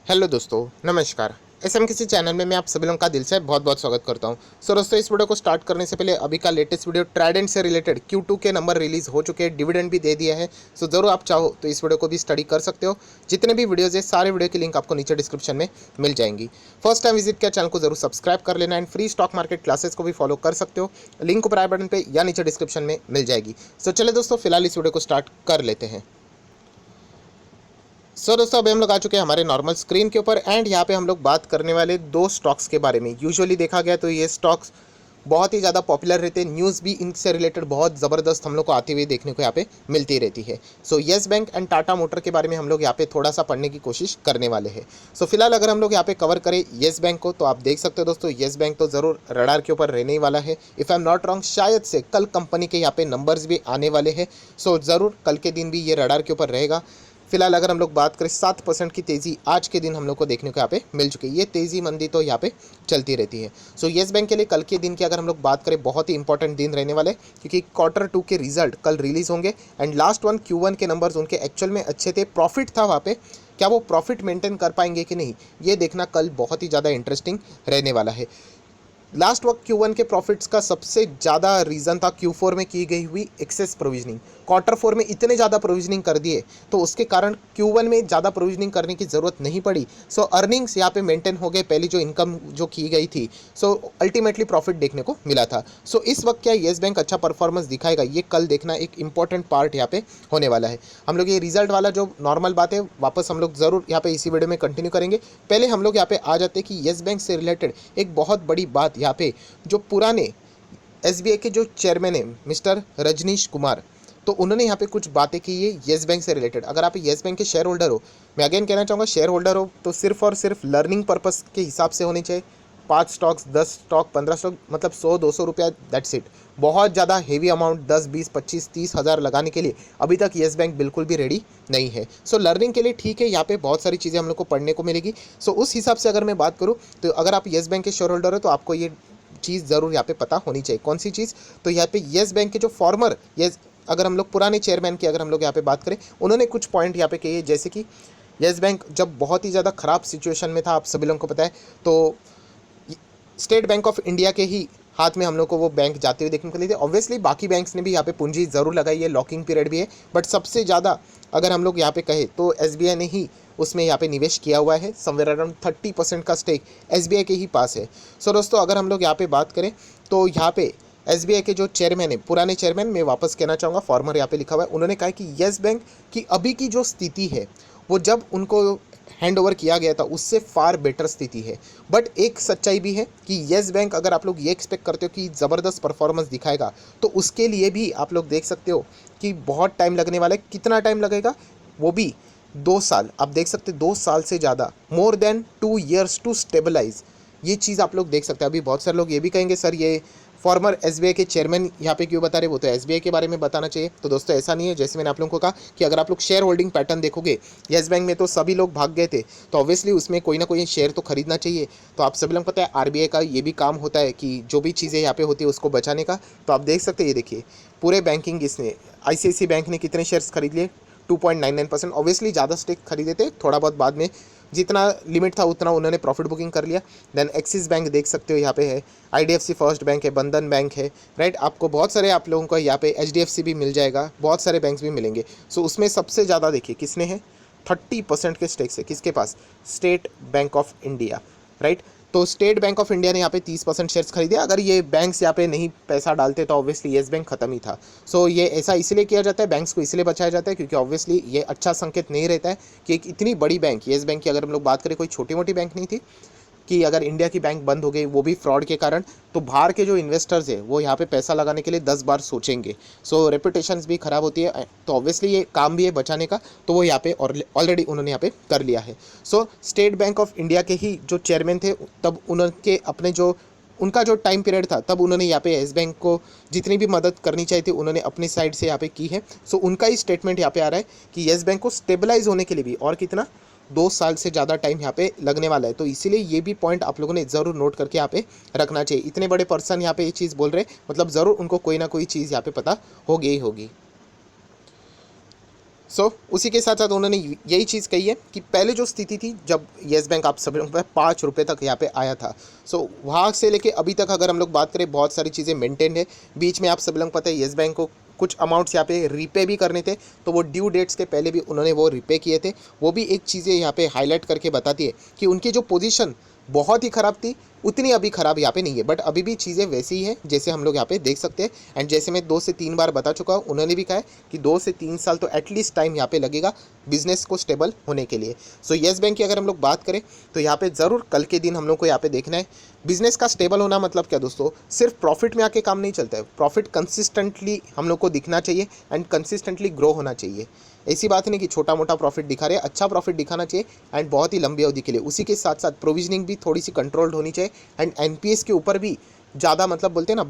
Hello दोस्तों, नमस्कार। SM किसी चैनल में मैं आप सभी लोगों का दिल से बहुत बहुत स्वागत करता हूं। दोस्तों, इस वीडियो को स्टार्ट करने से पहले अभी का लेटेस्ट वीडियो ट्राइडेंट से रिलेटेड Q2 के नंबर रिलीज हो चुके हैं, डिविडेंड भी दे दिया है। जरूर आप चाहो तो इस वीडियो को भी स्टडी कर सकते हो। जितने भी वीडियोज है सारे वीडियो की लिंक आपको नीचे डिस्क्रिप्शन में मिल जाएंगी। फर्स्ट टाइम विजिट किया चैनल को जरूर सब्सक्राइब कर लेना and free stock market classes को भी फॉलो कर सकते हो। लिंक ऊपर आई बटन पर या नीचे डिस्क्रिप्शन में मिल जाएगी। चले दोस्तों, फिलहाल इस वीडियो को स्टार्ट कर लेते हैं। दोस्तों, अभी हम लोग आ चुके हैं हमारे नॉर्मल स्क्रीन के ऊपर एंड यहाँ पे हम लोग बात करने वाले दो स्टॉक्स के बारे में। यूजुअली देखा गया तो ये स्टॉक्स बहुत ही ज़्यादा पॉपुलर रहते हैं, न्यूज़ भी इनसे रिलेटेड बहुत ज़बरदस्त हम लोग को आती हुई देखने को यहाँ पे मिलती रहती है। Yes bank and Tata motor के बारे में हम लोग यहाँ पे थोड़ा सा पढ़ने की कोशिश करने वाले हैं। फिलहाल अगर हम लोग यहाँ पे कवर करें येस बैंक को, तो आप देख सकते हो दोस्तों, येस बैंक तो ज़रूर रडार के ऊपर रहने ही वाला है। If I am not wrong, शायद से कल कंपनी के यहाँ पे नंबर्स भी आने वाले हैं। ज़रूर कल के दिन भी ये रडार के ऊपर रहेगा। फिलहाल अगर हम लोग बात करें, 7% की तेज़ी आज के दिन हम लोग को देखने को यहाँ पे मिल चुकी है। ये तेज़ी मंदी तो यहाँ पे चलती रहती है। येस बैंक के लिए कल के दिन की अगर हम लोग बात करें, बहुत ही इंपॉर्टेंट दिन रहने वाले, क्योंकि Q2 के रिजल्ट कल रिलीज होंगे एंड लास्ट वन Q1 के नंबर्स उनके एक्चुअल में अच्छे थे, प्रॉफिट था वहाँ पे। क्या वो प्रॉफिट मेंटेन कर पाएंगे कि नहीं, ये देखना कल बहुत ही ज़्यादा इंटरेस्टिंग रहने वाला है। लास्ट वक्त Q1 के प्रॉफिट्स का सबसे ज़्यादा रीज़न था Q4 में की गई हुई एक्सेस प्रोविजनिंग। Q4 में इतने ज़्यादा प्रोविजनिंग कर दिए तो उसके कारण Q1 में ज़्यादा प्रोविजनिंग करने की ज़रूरत नहीं पड़ी। अर्निंग्स यहाँ पे मेंटेन हो गए, पहली जो इनकम जो की गई थी। अल्टीमेटली प्रॉफिट देखने को मिला था। इस वक्त क्या येस बैंक अच्छा परफॉर्मेंस दिखाएगा, ये कल देखना एक इंपॉर्टेंट पार्ट यहाँ पे होने वाला है। हम लोग ये रिजल्ट वाला जो नॉर्मल बात है वापस हम लोग ज़रूर यहाँ पे इसी वीडियो में कंटिन्यू करेंगे। पहले हम लोग यहाँ पे आ जाते हैं कि येस बैंक से रिलेटेड एक बहुत बड़ी बात यहाँ पे, जो पुराने एसबीआई के जो चेयरमैन है मिस्टर रजनीश कुमार, तो उन्होंने यहाँ पे कुछ बातें की है येस बैंक से रिलेटेड। अगर आप येस बैंक के शेयर होल्डर हो, मैं अगेन कहना चाहूँगा, शेयर होल्डर हो तो सिर्फ और सिर्फ लर्निंग पर्पस के हिसाब से होनी चाहिए। 5 स्टॉक्स, 10 स्टॉक, 15 स्टॉक, मतलब 100-200 रुपया, दैट्स इट। बहुत ज़्यादा हेवी अमाउंट 10, 20, 25, 30 हज़ार लगाने के लिए अभी तक येस बैंक बिल्कुल भी रेडी नहीं है। लर्निंग के लिए ठीक है, यहाँ पे बहुत सारी चीज़ें हम लोग को पढ़ने को मिलेगी। उस हिसाब से अगर मैं बात करूँ तो अगर आप येस बैंक के शेयर होल्डर हो तो आपको ये चीज़ ज़रूर यहाँ पे पता होनी चाहिए। कौन सी चीज़? तो यहाँ पे येस बैंक के जो फॉर्मर येस, अगर हम लोग पुराने चेयरमैन की अगर हम लोग यहाँ पे बात करें, उन्होंने कुछ पॉइंट यहाँ पे कही है, जैसे कि येस बैंक जब बहुत ही ज़्यादा ख़राब सिचुएशन में था, आप सभी लोगों को पता है, तो स्टेट बैंक ऑफ इंडिया के ही हाथ में हम लोग को वो बैंक जाते हुए देखने को मिले थे। ऑब्वियसली बाकी बैंक्स ने भी यहाँ पे पूंजी ज़रूर लगाई है, लॉकिंग पीरियड भी है, बट सबसे ज़्यादा अगर हम लोग यहाँ पे कहें तो एसबीआई ने ही उसमें यहाँ पे निवेश किया हुआ है। समवेयर अराउंड 30% का स्टेक एसबीआई के ही पास है। दोस्तों, अगर हम लोग यहाँ पे बात करें तो यहाँ पे एसबीआई के जो चेयरमैन है, पुराने चेयरमैन, मैं वापस कहना चाहूँगा, फॉर्मर यहाँ पे लिखा हुआ है, उन्होंने कहा कि येस बैंक की अभी की जो स्थिति है वो जब उनको हैंड ओवर किया गया था उससे फार बेटर स्थिति है। बट एक सच्चाई भी है कि येस बैंक, अगर आप लोग ये एक्सपेक्ट करते हो कि ज़बरदस्त परफॉर्मेंस दिखाएगा, तो उसके लिए भी आप लोग देख सकते हो कि बहुत टाइम लगने वाला है। कितना टाइम लगेगा? वो भी 2 साल। आप देख सकते हो 2 साल से ज़्यादा, more than 2 years to stabilise. ये चीज़ आप लोग देख सकते हैं। अभी बहुत सारे लोग ये भी कहेंगे, सर ये फॉर्मर एसबीआई के चेयरमैन यहाँ पे क्यों बता रहे, वो तो एसबीआई के बारे में बताना चाहिए। तो दोस्तों, ऐसा नहीं है, जैसे मैंने आप लोगों को कहा कि अगर आप लोग शेयर होल्डिंग पैटर्न देखोगे, येस बैंक में तो सभी लोग भाग गए थे, तो ऑब्वियसली उसमें कोई ना कोई शेयर तो खरीदना चाहिए। तो आप सभी लोग पता है आरबीआई का ये भी काम होता है कि जो भी चीज़ें यहाँ पे होती है उसको बचाने का। तो आप देख सकते हैं, ये देखिए पूरे बैंकिंग इसने, आईसीआईसीआई बैंक ने कितने शेयर्स खरीद लिए? 2.99%। ऑब्वियसली ज़्यादा स्टेक खरीदे थे, थोड़ा बहुत बाद में जितना लिमिट था उतना उन्होंने प्रॉफिट बुकिंग कर लिया। देन एक्सिस बैंक देख सकते हो यहाँ पे है, आईडीएफसी फर्स्ट बैंक है, बंधन बैंक है, राइट। आपको बहुत सारे आप लोगों को यहाँ पे एचडीएफसी भी मिल जाएगा, बहुत सारे बैंक्स भी मिलेंगे। उसमें सबसे ज़्यादा देखिए किसने है, 30% के स्टेक्स है किसके पास? State Bank of India, right. तो स्टेट बैंक ऑफ इंडिया ने यहाँ पे 30% शेयर्स खरीदे। अगर ये बैंक्स यहाँ पे नहीं पैसा डालते तो ऑब्वियसली येस बैंक खत्म ही था। ये ऐसा इसलिए किया जाता है, बैंक्स को इसलिए बचाया जाता है, क्योंकि ऑब्वियसली ये अच्छा संकेत नहीं रहता है कि एक इतनी बड़ी बैंक, येस बैंक की अगर हम लोग बात करें, कोई छोटी मोटी बैंक नहीं थी, कि अगर इंडिया की बैंक बंद हो गई, वो भी फ्रॉड के कारण, तो बाहर के जो इन्वेस्टर्स है वो यहाँ पे पैसा लगाने के लिए 10 बार सोचेंगे। रेपुटेशंस भी खराब होती है, तो ऑब्वियसली ये काम भी है बचाने का, तो वो यहाँ पे ऑलरेडी उन्होंने यहाँ पे कर लिया है। स्टेट बैंक ऑफ इंडिया के ही जो चेयरमैन थे, तब उनके अपने जो उनका जो टाइम पीरियड था, तब उन्होंने यहाँ पे येस बैंक को जितनी भी मदद करनी चाहिए थी उन्होंने अपनी साइड से यहाँ पे की है। उनका ही स्टेटमेंट यहाँ पे आ रहा है कि येस बैंक को स्टेबलाइज होने के लिए भी और कितना, 2 साल से ज़्यादा टाइम यहाँ पे लगने वाला है। तो इसीलिए ये भी पॉइंट आप लोगों ने ज़रूर नोट करके यहाँ पे रखना चाहिए। इतने बड़े पर्सन यहाँ पे ये चीज़ बोल रहे, मतलब ज़रूर उनको कोई ना कोई चीज़ यहाँ पे पता होगी ही होगी। उसी के साथ साथ उन्होंने यही चीज़ कही है कि पहले जो स्थिति थी जब येस बैंक आप सभी लोगों पे 5 रुपये तक यहाँ पे आया था, वहाँ से लेके अभी तक अगर हम लोग बात करें बहुत सारी चीज़ें मेंटेन है। बीच में आप सभी लोगों को पता है येस बैंक को कुछ अमाउंट्स यहाँ पे रीपे भी करने थे, तो वो ड्यू डेट्स के पहले भी उन्होंने वो रीपे किए थे। वो भी एक चीज़ें यहाँ पे हाईलाइट करके बताती है कि उनकी जो पोजीशन बहुत ही ख़राब थी उतनी अभी ख़राब यहाँ पे नहीं है, बट अभी भी चीज़ें वैसी ही है जैसे हम लोग यहाँ पे देख सकते हैं। एंड जैसे मैं 2 से 3 बार बता चुका हूँ, उन्होंने भी कहा है कि 2 से 3 साल तो एटलीस्ट टाइम यहाँ पे लगेगा बिजनेस को स्टेबल होने के लिए। येस बैंक की अगर हम लोग बात करें तो यहाँ पे ज़रूर कल के दिन हम लोग को यहाँ पे देखना है बिजनेस का स्टेबल होना। मतलब क्या दोस्तों, सिर्फ प्रॉफिट में आके काम नहीं चलता है, प्रॉफिट कंसिस्टेंटली हम लोग को दिखना चाहिए एंड कंसिस्टेंटली ग्रो होना चाहिए। ऐसी बात नहीं कि छोटा मोटा प्रॉफिट दिखा रहे हैं, अच्छा प्रॉफिट दिखाना चाहिए एंड बहुत ही लंबी अवधि के लिए। उसी के साथ साथ प्रोविजनिंग भी थोड़ी सी कंट्रोल्ड होनी चाहिए एंड एनपीएस के ऊपर भी ज़्यादा मतलब बोलते हैं ना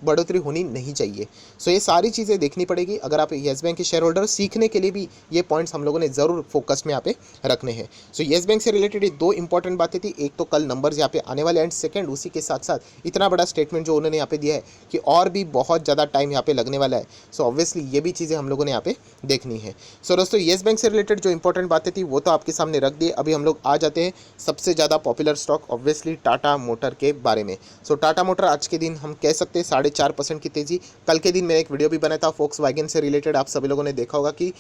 बढ़ोतरी होनी नहीं चाहिए। ये सारी चीज़ें देखनी पड़ेगी अगर आप येस बैंक के शेयर होल्डर। सीखने के लिए भी ये पॉइंट्स हम लोगों ने ज़रूर फोकस में यहाँ पे रखने हैं। येस बैंक से रिलेटेड ये 2 इंपॉर्टेंट बातें थी, एक तो कल नंबर्स यहाँ पे आने वाले एंड सेकंड उसी के साथ साथ इतना बड़ा स्टेटमेंट जो उन्होंने यहाँ पे दिया है कि और भी बहुत ज़्यादा टाइम यहाँ पे लगने वाला है। ऑब्वियसली ये भी चीज़ें हम लोगों ने यहाँ पे देखनी है। दोस्तों येस बैंक से रिलेटेड जो इंपॉर्टेंट बातें थी वो तो आपके सामने रख दी। अभी हम लोग आ जाते हैं सबसे ज़्यादा popular stock obviously Tata motor के बारे में। टाटा मोटर आज के दिन हम कह सकते हैं 4.5% की तेज़ी। कल के दिन मैंने एक वीडियो भी बनाया था फोक्सवैगन से रिलेटेड, आप सभी लोगों ने देखा होगा कि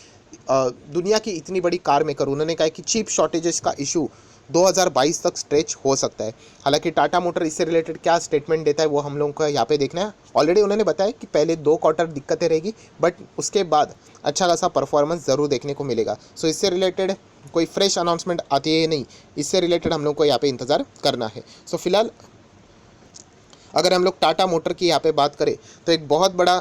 दुनिया की इतनी बड़ी कार मेकर उन्होंने कहा कि चिप शॉर्टेजेस का इशू 2022 तक स्ट्रेच हो सकता है। हालांकि टाटा मोटर इससे रिलेटेड क्या स्टेटमेंट देता है वो हम लोगों को यहाँ पे देखना है। ऑलरेडी उन्होंने बताया कि पहले 2 क्वार्टर दिक्कतें रहेगी बट उसके बाद अच्छा खासा परफॉर्मेंस ज़रूर देखने को मिलेगा। इससे रिलेटेड कोई फ्रेश अनाउंसमेंट आती है नहीं, इससे रिलेटेड हम लोग को यहाँ पे इंतज़ार करना है। फिलहाल अगर हम लोग टाटा मोटर की यहाँ पे बात करें तो एक बहुत बड़ा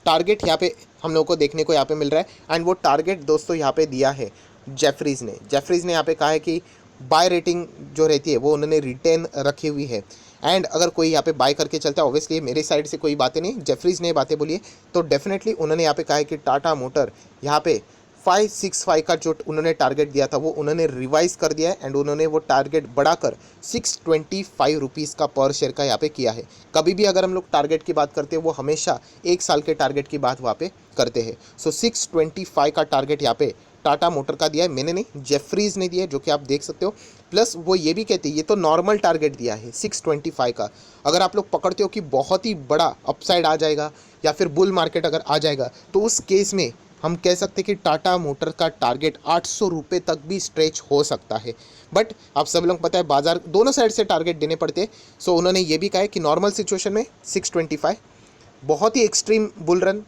टारगेट यहाँ पे हम लोग को देखने को यहाँ पे मिल रहा है एंड वो टारगेट दोस्तों यहाँ पे दिया है जेफरीज़ ने यहाँ पे कहा है कि बाय रेटिंग जो रहती है वो उन्होंने रिटेन रखी हुई है एंड अगर कोई यहाँ पे बाय करके चलता है, ऑब्वियसली मेरे साइड से कोई बातें नहीं, जेफरीज़ ने बातें बोली है, तो डेफिनेटली उन्होंने यहाँ पे कहा है कि टाटा मोटर यहाँ पे 565 का जो उन्होंने टारगेट दिया था वो उन्होंने रिवाइज कर दिया है एंड उन्होंने वो टारगेट बढ़ाकर 625 रुपीज़ का पर शेयर का यहाँ पे किया है। कभी भी अगर हम लोग टारगेट की बात करते हैं वो हमेशा 1 साल के टारगेट की बात वहाँ पे करते हैं। 625 का टारगेट यहाँ पे टाटा मोटर का दिया है, मैंने नहीं जेफरीज़ ने दिया है, जो कि आप देख सकते हो। प्लस वो ये भी कहते हैं ये तो नॉर्मल टारगेट दिया है 625 का, अगर आप लोग पकड़ते हो कि बहुत ही बड़ा अपसाइड आ जाएगा या फिर बुल मार्केट अगर आ जाएगा तो उस केस में हम कह सकते हैं कि टाटा मोटर का टारगेट 800 रुपये तक भी स्ट्रेच हो सकता है। बट आप सब लोग पता है बाजार दोनों साइड से टारगेट देने पड़ते हैं। उन्होंने ये भी कहा है कि नॉर्मल सिचुएशन में 625, बहुत ही एक्सट्रीम बुल रन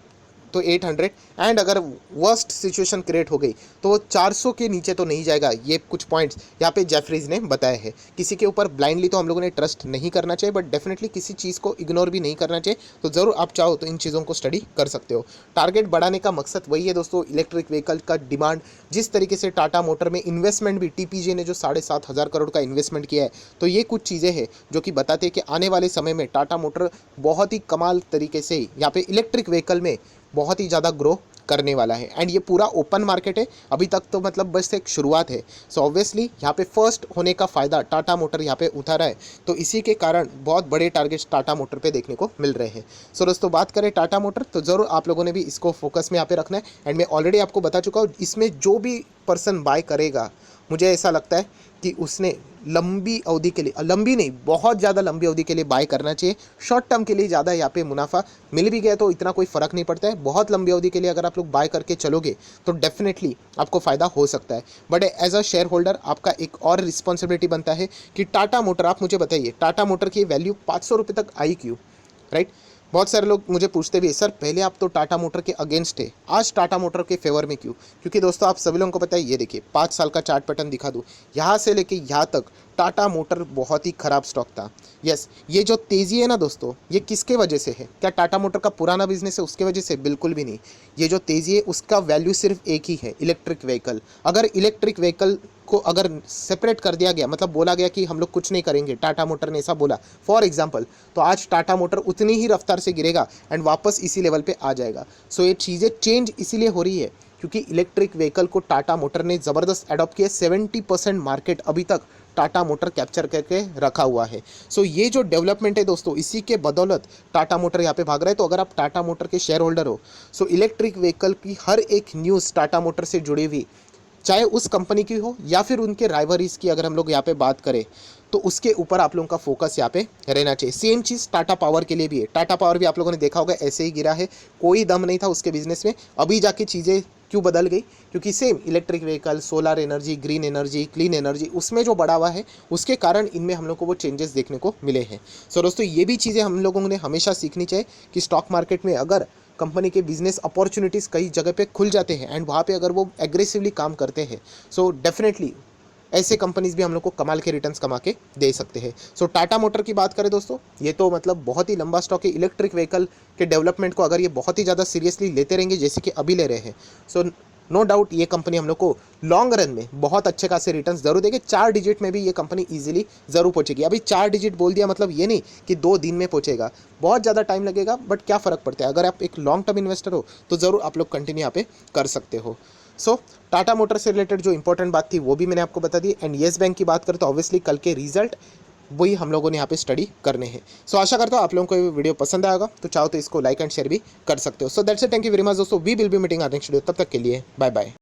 तो 800 एंड अगर वर्स्ट सिचुएशन क्रिएट हो गई तो वो 400 के नीचे तो नहीं जाएगा। ये कुछ पॉइंट्स यहाँ पे जेफरीज़ ने बताए हैं। किसी के ऊपर ब्लाइंडली तो हम लोगों ने ट्रस्ट नहीं करना चाहिए बट डेफिनेटली किसी चीज़ को इग्नोर भी नहीं करना चाहिए। तो ज़रूर आप चाहो तो इन चीज़ों को स्टडी कर सकते हो। टारगेट बढ़ाने का मकसद वही है दोस्तों, इलेक्ट्रिक व्हीकल का डिमांड जिस तरीके से टाटा मोटर में इन्वेस्टमेंट भी टीपीजे ने जो 7,500 करोड़ का इन्वेस्टमेंट किया है, तो ये कुछ चीज़ें हैं जो कि बताते हैं कि आने वाले समय में टाटा मोटर बहुत ही कमाल तरीके से यहाँ पे इलेक्ट्रिक व्हीकल में बहुत ही ज़्यादा ग्रो करने वाला है एंड ये पूरा ओपन मार्केट है अभी तक, तो मतलब बस एक शुरुआत है। ऑब्वियसली यहाँ पे फर्स्ट होने का फ़ायदा टाटा मोटर यहाँ पे उठा रहा है, तो इसी के कारण बहुत बड़े टारगेट्स टाटा मोटर पे देखने को मिल रहे हैं। दोस्तों बात करें टाटा मोटर तो ज़रूर आप लोगों ने भी इसको फोकस में यहाँ पे रखना है एंड मैं ऑलरेडी आपको बता चुका हूँ इसमें जो भी पर्सन बाय करेगा मुझे ऐसा लगता है कि उसने लंबी अवधि के लिए, लंबी नहीं बहुत ज़्यादा लंबी अवधि के लिए बाय करना चाहिए। शॉर्ट टर्म के लिए ज़्यादा यहाँ पे मुनाफा मिल भी गया तो इतना कोई फ़र्क नहीं पड़ता है। बहुत लंबी अवधि के लिए अगर आप लोग बाय करके चलोगे तो डेफिनेटली आपको फ़ायदा हो सकता है। But as a shareholder आपका एक और रिस्पॉन्सिबिलिटी बनता है कि टाटा मोटर, आप मुझे बताइए टाटा मोटर की वैल्यू 500 रुपये तक आई क्यों, राइट? बहुत सारे लोग मुझे पूछते भी सर पहले आप तो टाटा मोटर के अगेंस्ट थे, आज टाटा मोटर के फेवर में क्यों? क्योंकि दोस्तों आप सभी लोगों को पता है, ये देखिए 5 साल का चार्ट पैटर्न दिखा दूँ, यहाँ से लेके यहाँ तक टाटा मोटर बहुत ही ख़राब स्टॉक था। यस, ये जो तेज़ी है ना दोस्तों, ये किसके वजह से है? क्या टाटा मोटर का पुराना बिजनेस है उसके वजह से? बिल्कुल भी नहीं। ये जो तेज़ी है उसका वैल्यू सिर्फ एक ही है, इलेक्ट्रिक व्हीकल। अगर इलेक्ट्रिक व्हीकल को अगर सेपरेट कर दिया गया, मतलब बोला गया कि हम लोग कुछ नहीं करेंगे, टाटा मोटर ने ऐसा बोला फॉर एग्जांपल, तो आज टाटा मोटर उतनी ही रफ्तार से गिरेगा एंड वापस इसी लेवल पे आ जाएगा। ये चीज़ें चेंज इसीलिए हो रही है क्योंकि इलेक्ट्रिक व्हीकल को टाटा मोटर ने ज़बरदस्त अडॉप्ट किया। 70% मार्केट अभी तक टाटा मोटर कैप्चर करके रखा हुआ है। सो ये जो डेवलपमेंट है दोस्तों, इसी के बदौलत टाटा मोटर यहाँ पे भाग रहा है। तो अगर आप टाटा मोटर के शेयर होल्डर हो, सो इलेक्ट्रिक व्हीकल की हर एक न्यूज़ टाटा मोटर से जुड़ी हुई, चाहे उस कंपनी की हो या फिर उनके राइवरीज की अगर हम लोग यहाँ पे बात करें, तो उसके ऊपर आप लोगों का फोकस यहाँ पे रहना चाहिए। सेम चीज़ टाटा पावर के लिए भी है। टाटा पावर भी आप लोगों ने देखा होगा ऐसे ही गिरा है, कोई दम नहीं था उसके बिजनेस में। अभी जाके चीज़ें क्यों बदल गई? क्योंकि same electric vehicle, solar energy, green energy, clean energy, उसमें जो बढ़ावा है उसके कारण इनमें हम लोग को वो चेंजेस देखने को मिले हैं। सो दोस्तों, ये भी चीज़ें हम लोगों ने हमेशा सीखनी चाहिए कि स्टॉक मार्केट में अगर कंपनी के बिजनेस अपॉर्चुनिटीज़ कई जगह पे खुल जाते हैं एंड वहाँ पे अगर वो एग्रेसिवली काम करते हैं, सो डेफिनेटली ऐसे कंपनीज भी हम लोग को कमाल के रिटर्न्स कमा के दे सकते हैं। सो टाटा मोटर की बात करें दोस्तों, ये तो मतलब बहुत ही लंबा स्टॉक है। इलेक्ट्रिक व्हीकल के डेवलपमेंट को अगर ये बहुत ही ज़्यादा सीरियसली लेते रहेंगे जैसे कि अभी ले रहे हैं, सो नो डाउट ये कंपनी हम लोग को लॉन्ग रन में बहुत अच्छे खासे रिटर्न्स जरूर देगी। 4 डिजिट में भी ये कंपनी इजीली ज़रूर पहुंचेगी। अभी 4 डिजिट बोल दिया मतलब ये नहीं कि 2 दिन में पहुंचेगा, बहुत ज़्यादा टाइम लगेगा, बट क्या फ़र्क पड़ता है। अगर आप एक लॉन्ग टर्म इन्वेस्टर हो तो ज़रूर आप लोग कंटिन्यू यहाँ पे कर सकते हो। सो टाटा मोटर से रिलेटेड जो इंपॉर्टेंट बात थी वो भी मैंने आपको बता दी। एंड येस बैंक की बात करें तो ऑब्वियसली कल के रिजल्ट वही हम लोगों ने यहाँ पे स्टडी करने हैं। सो आशा करता हूँ आप लोगों को ये वीडियो पसंद आएगा, तो चाहो तो इसको लाइक एंड शेयर भी कर सकते हो। So that's it, thank you very much दोस्तों। We will be meeting our next video, तब तक के लिए बाय बाय।